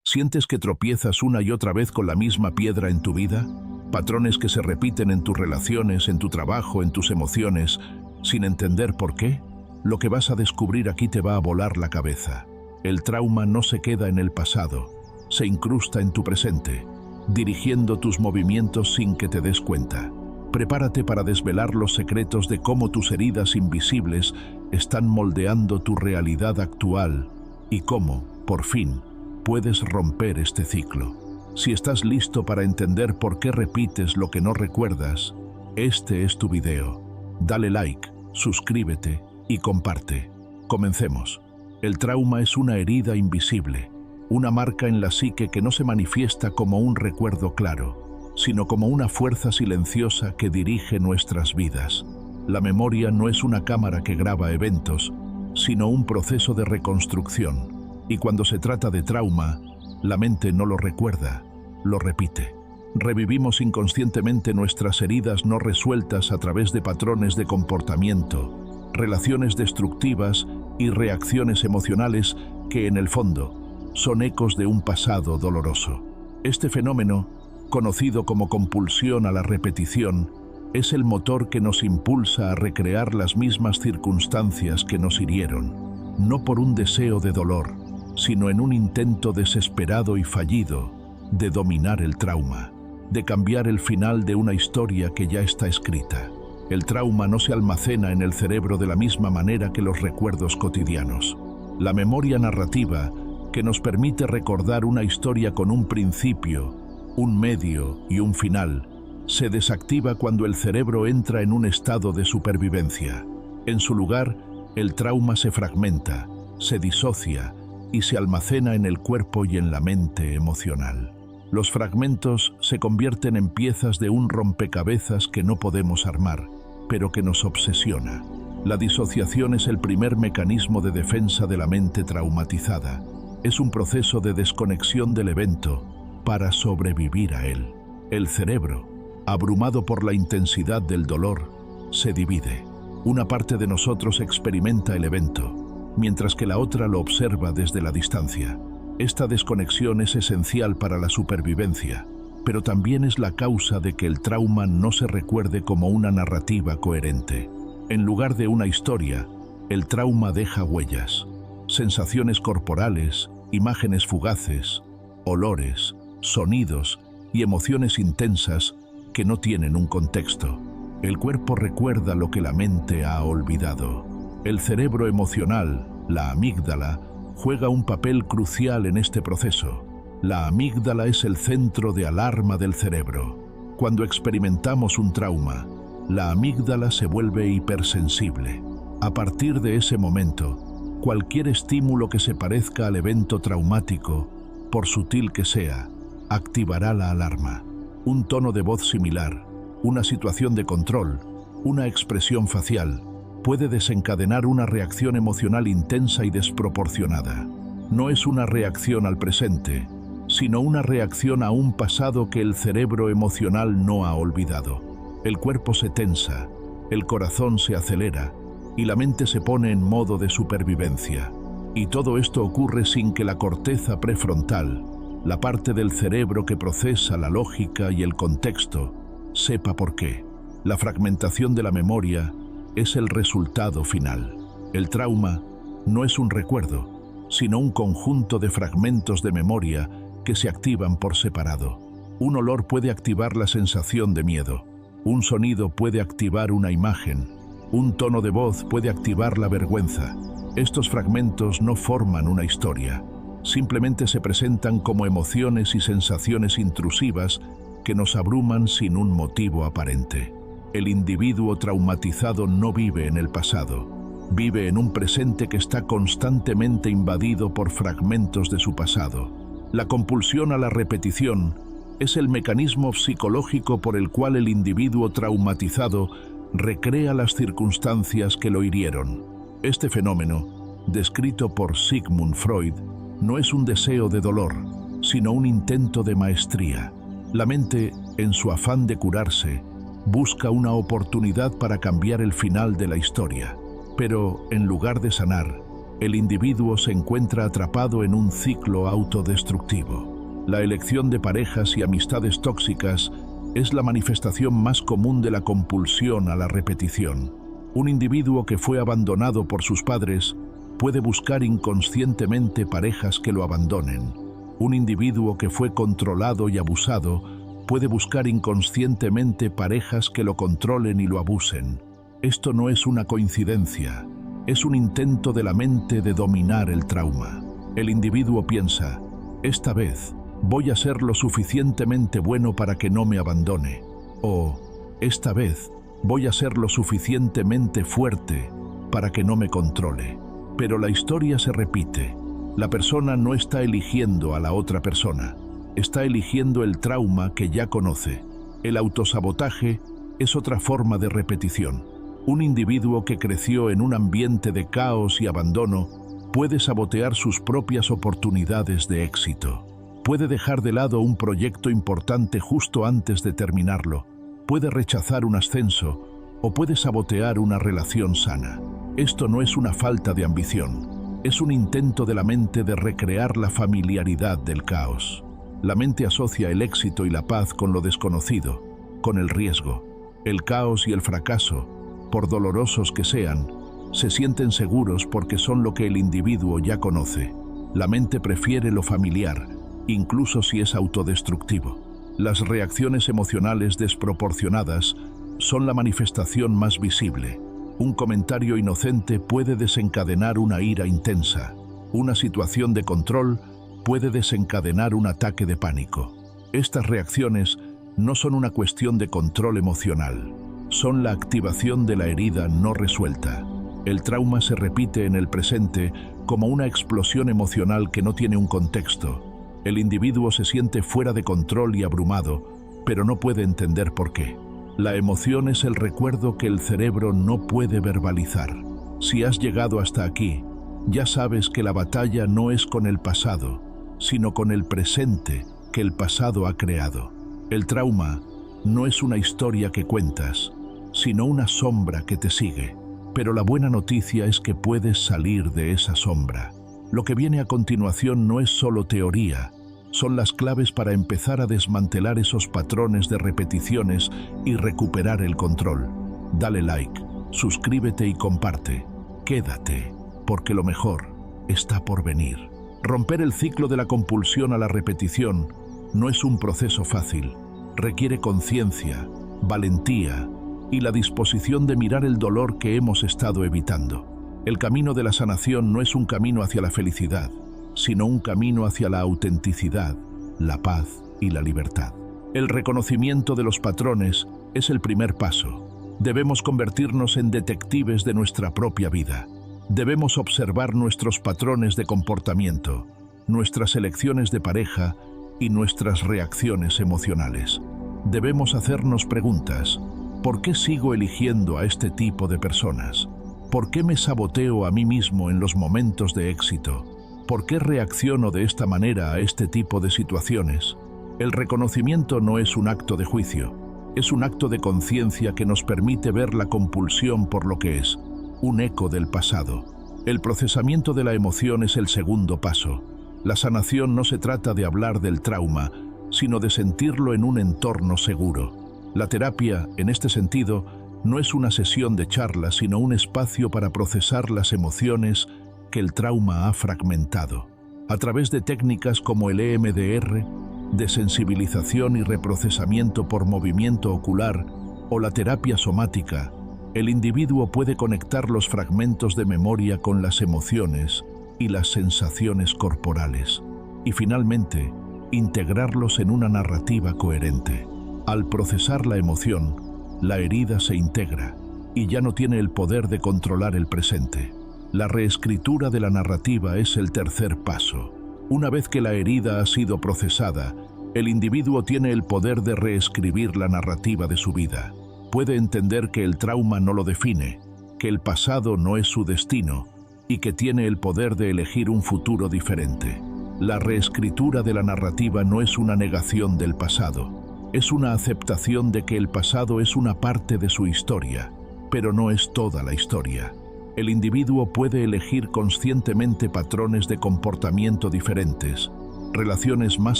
¿Sientes que tropiezas una y otra vez con la misma piedra en tu vida? Patrones que se repiten en tus relaciones, en tu trabajo, en tus emociones, sin entender por qué. Lo que vas a descubrir aquí te va a volar la cabeza. El trauma no se queda en el pasado, se incrusta en tu presente, dirigiendo tus movimientos sin que te des cuenta. Prepárate para desvelar los secretos de cómo tus heridas invisibles están moldeando tu realidad actual y cómo, por fin, puedes romper este ciclo. Si estás listo para entender por qué repites lo que no recuerdas, este es tu video. Dale like, suscríbete y comparte. Comencemos. El trauma es una herida invisible, una marca en la psique que no se manifiesta como un recuerdo claro, sino como una fuerza silenciosa que dirige nuestras vidas. La memoria no es una cámara que graba eventos, sino un proceso de reconstrucción. Y cuando se trata de trauma, la mente no lo recuerda, lo repite. Revivimos inconscientemente nuestras heridas no resueltas a través de patrones de comportamiento, relaciones destructivas y reacciones emocionales que, en el fondo, son ecos de un pasado doloroso. Este fenómeno, conocido como compulsión a la repetición, es el motor que nos impulsa a recrear las mismas circunstancias que nos hirieron, no por un deseo de dolor, sino en un intento desesperado y fallido de dominar el trauma, de cambiar el final de una historia que ya está escrita. El trauma no se almacena en el cerebro de la misma manera que los recuerdos cotidianos. La memoria narrativa, que nos permite recordar una historia con un principio, un medio y un final, se desactiva cuando el cerebro entra en un estado de supervivencia. En su lugar, el trauma se fragmenta, se disocia y se almacena en el cuerpo y en la mente emocional. Los fragmentos se convierten en piezas de un rompecabezas que no podemos armar, pero que nos obsesiona. La disociación es el primer mecanismo de defensa de la mente traumatizada. Es un proceso de desconexión del evento para sobrevivir a él. El cerebro, abrumado por la intensidad del dolor, se divide. Una parte de nosotros experimenta el evento, mientras que la otra lo observa desde la distancia. Esta desconexión es esencial para la supervivencia, pero también es la causa de que el trauma no se recuerde como una narrativa coherente. En lugar de una historia, el trauma deja huellas, sensaciones corporales, imágenes fugaces, olores, sonidos y emociones intensas que no tienen un contexto. El cuerpo recuerda lo que la mente ha olvidado. El cerebro emocional, la amígdala, juega un papel crucial en este proceso. La amígdala es el centro de alarma del cerebro. Cuando experimentamos un trauma, la amígdala se vuelve hipersensible. A partir de ese momento, cualquier estímulo que se parezca al evento traumático, por sutil que sea, activará la alarma. Un tono de voz similar, una situación de control, una expresión facial, puede desencadenar una reacción emocional intensa y desproporcionada. No es una reacción al presente, sino una reacción a un pasado que el cerebro emocional no ha olvidado. El cuerpo se tensa, el corazón se acelera y la mente se pone en modo de supervivencia. Y todo esto ocurre sin que la corteza prefrontal, la parte del cerebro que procesa la lógica y el contexto, sepa por qué. La fragmentación de la memoria es el resultado final. El trauma no es un recuerdo, sino un conjunto de fragmentos de memoria que se activan por separado. Un olor puede activar la sensación de miedo, un sonido puede activar una imagen, un tono de voz puede activar la vergüenza. Estos fragmentos no forman una historia, simplemente se presentan como emociones y sensaciones intrusivas que nos abruman sin un motivo aparente. El individuo traumatizado no vive en el pasado, vive en un presente que está constantemente invadido por fragmentos de su pasado. La compulsión a la repetición es el mecanismo psicológico por el cual el individuo traumatizado recrea las circunstancias que lo hirieron. Este fenómeno, descrito por Sigmund Freud, no es un deseo de dolor, sino un intento de maestría. La mente, en su afán de curarse, busca una oportunidad para cambiar el final de la historia. Pero, en lugar de sanar, el individuo se encuentra atrapado en un ciclo autodestructivo. La elección de parejas y amistades tóxicas es la manifestación más común de la compulsión a la repetición. Un individuo que fue abandonado por sus padres puede buscar inconscientemente parejas que lo abandonen. Un individuo que fue controlado y abusado puede buscar inconscientemente parejas que lo controlen y lo abusen. Esto no es una coincidencia, es un intento de la mente de dominar el trauma. El individuo piensa, esta vez voy a ser lo suficientemente bueno para que no me abandone, o esta vez voy a ser lo suficientemente fuerte para que no me controle. Pero la historia se repite. La persona no está eligiendo a la otra persona, está eligiendo el trauma que ya conoce. El autosabotaje es otra forma de repetición. Un individuo que creció en un ambiente de caos y abandono puede sabotear sus propias oportunidades de éxito. Puede dejar de lado un proyecto importante justo antes de terminarlo, puede rechazar un ascenso o puede sabotear una relación sana. Esto no es una falta de ambición, es un intento de la mente de recrear la familiaridad del caos. La mente asocia el éxito y la paz con lo desconocido, con el riesgo. El caos y el fracaso, por dolorosos que sean, se sienten seguros porque son lo que el individuo ya conoce. La mente prefiere lo familiar, incluso si es autodestructivo. Las reacciones emocionales desproporcionadas son la manifestación más visible. Un comentario inocente puede desencadenar una ira intensa. Una situación de control puede desencadenar un ataque de pánico. Estas reacciones no son una cuestión de control emocional, son la activación de la herida no resuelta. El trauma se repite en el presente como una explosión emocional que no tiene un contexto. El individuo se siente fuera de control y abrumado, pero no puede entender por qué. La emoción es el recuerdo que el cerebro no puede verbalizar. Si has llegado hasta aquí, ya sabes que la batalla no es con el pasado, sino con el presente que el pasado ha creado. El trauma no es una historia que cuentas, sino una sombra que te sigue. Pero la buena noticia es que puedes salir de esa sombra. Lo que viene a continuación no es solo teoría, son las claves para empezar a desmantelar esos patrones de repeticiones y recuperar el control. Dale like, suscríbete y comparte. Quédate, porque lo mejor está por venir. Romper el ciclo de la compulsión a la repetición no es un proceso fácil. Requiere conciencia, valentía y la disposición de mirar el dolor que hemos estado evitando. El camino de la sanación no es un camino hacia la felicidad, sino un camino hacia la autenticidad, la paz y la libertad. El reconocimiento de los patrones es el primer paso. Debemos convertirnos en detectives de nuestra propia vida. Debemos observar nuestros patrones de comportamiento, nuestras elecciones de pareja y nuestras reacciones emocionales. Debemos hacernos preguntas. ¿Por qué sigo eligiendo a este tipo de personas? ¿Por qué me saboteo a mí mismo en los momentos de éxito? ¿Por qué reacciono de esta manera a este tipo de situaciones? El reconocimiento no es un acto de juicio, es un acto de conciencia que nos permite ver la compulsión por lo que es, un eco del pasado. El procesamiento de la emoción es el segundo paso. La sanación no se trata de hablar del trauma, sino de sentirlo en un entorno seguro. La terapia, en este sentido, no es una sesión de charla, sino un espacio para procesar las emociones que el trauma ha fragmentado. A través de técnicas como el EMDR, desensibilización y reprocesamiento por movimiento ocular, o la terapia somática, el individuo puede conectar los fragmentos de memoria con las emociones y las sensaciones corporales, y finalmente, integrarlos en una narrativa coherente. Al procesar la emoción, la herida se integra y ya no tiene el poder de controlar el presente. La reescritura de la narrativa es el tercer paso. Una vez que la herida ha sido procesada, el individuo tiene el poder de reescribir la narrativa de su vida. Puede entender que el trauma no lo define, que el pasado no es su destino y que tiene el poder de elegir un futuro diferente. La reescritura de la narrativa no es una negación del pasado, es una aceptación de que el pasado es una parte de su historia, pero no es toda la historia. El individuo puede elegir conscientemente patrones de comportamiento diferentes, relaciones más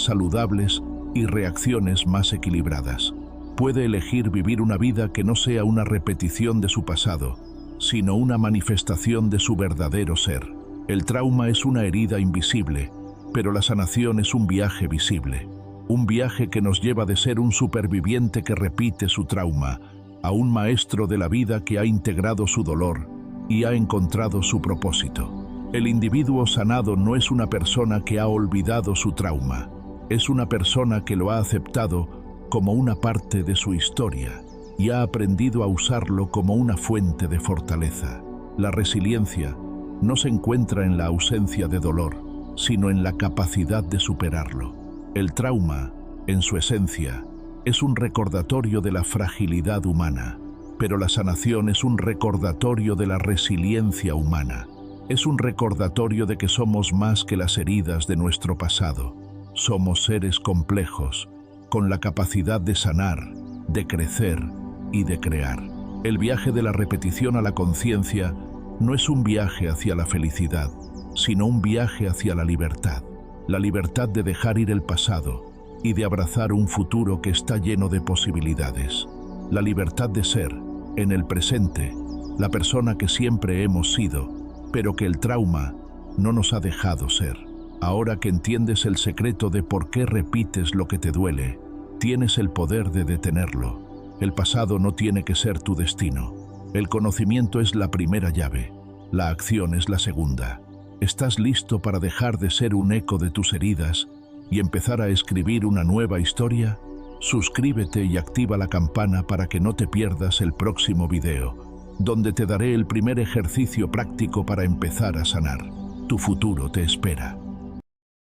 saludables y reacciones más equilibradas. Puede elegir vivir una vida que no sea una repetición de su pasado, sino una manifestación de su verdadero ser. El trauma es una herida invisible, pero la sanación es un viaje visible. Un viaje que nos lleva de ser un superviviente que repite su trauma a un maestro de la vida que ha integrado su dolor y ha encontrado su propósito. El individuo sanado no es una persona que ha olvidado su trauma, es una persona que lo ha aceptado como una parte de su historia y ha aprendido a usarlo como una fuente de fortaleza. La resiliencia no se encuentra en la ausencia de dolor, sino en la capacidad de superarlo. El trauma, en su esencia, es un recordatorio de la fragilidad humana, pero la sanación es un recordatorio de la resiliencia humana. Es un recordatorio de que somos más que las heridas de nuestro pasado. Somos seres complejos, con la capacidad de sanar, de crecer y de crear. El viaje de la repetición a la conciencia no es un viaje hacia la felicidad, sino un viaje hacia la libertad de dejar ir el pasado y de abrazar un futuro que está lleno de posibilidades. La libertad de ser, en el presente, la persona que siempre hemos sido, pero que el trauma no nos ha dejado ser. Ahora que entiendes el secreto de por qué repites lo que te duele, tienes el poder de detenerlo. El pasado no tiene que ser tu destino. El conocimiento es la primera llave, la acción es la segunda. ¿Estás listo para dejar de ser un eco de tus heridas y empezar a escribir una nueva historia? Suscríbete y activa la campana para que no te pierdas el próximo video, donde te daré el primer ejercicio práctico para empezar a sanar. Tu futuro te espera.